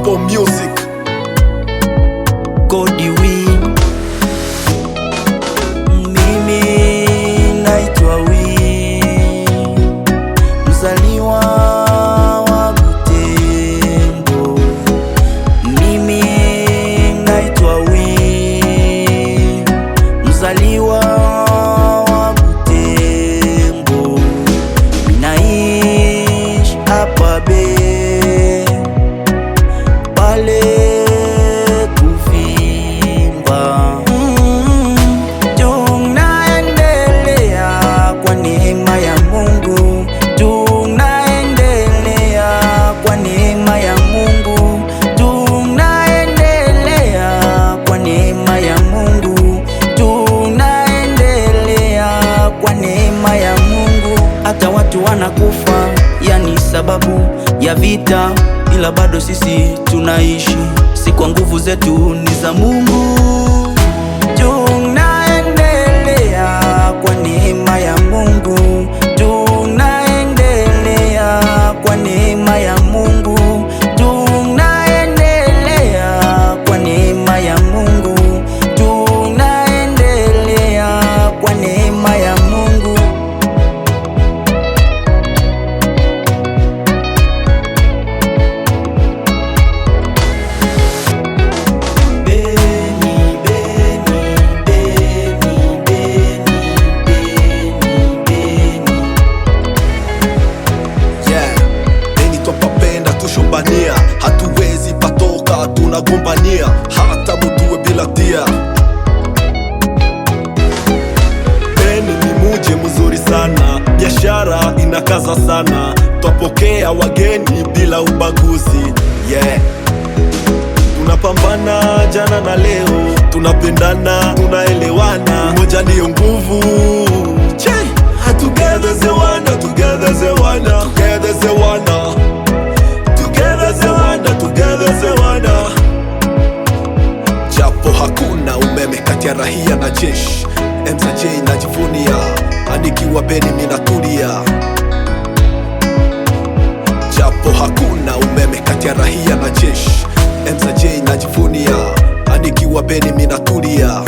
Apple Music. Kodi Win. Mimi naitwa Win, mzaliwa wa Butembo. Mimi naitwa Win, mzaliwa wa Butembo. Ninaishi hapa pale kuvimba. Tunaendelea kwa neema ya Mungu, tunaendelea kwa neema ya Mungu, tunaendelea kwa neema ya Mungu, tunaendelea kwa neema ya Mungu. Hata watu wanakufa, yani sababu ya vita, ila bado sisi tunaishi. Si kwa nguvu zetu, ni za Mungu. Tunaendelea kwa neema ya Mungu, tunaendelea kwa neema ya Mungu, tunaendelea kwa neema ya Mungu, tunaendelea kwa neema ya Mungu. Hatuwezi patoka, tunagombania hata mutue bila tia. Beni ni muje mzuri sana, biashara inakaza sana, twapokea wageni bila ubaguzi. Tunapambana jana na leo, tunapendana, tunaelewana, moja ndiyo nguvu. Together as one, together as one, together as one, together as one. Japo hakuna umeme kati ya rahia na jeshi, MZJ najivunia, anikiwa Beni minatulia. Japo hakuna umeme kati ya rahia na jeshi, MZJ najivunia, anikiwa Beni minatulia.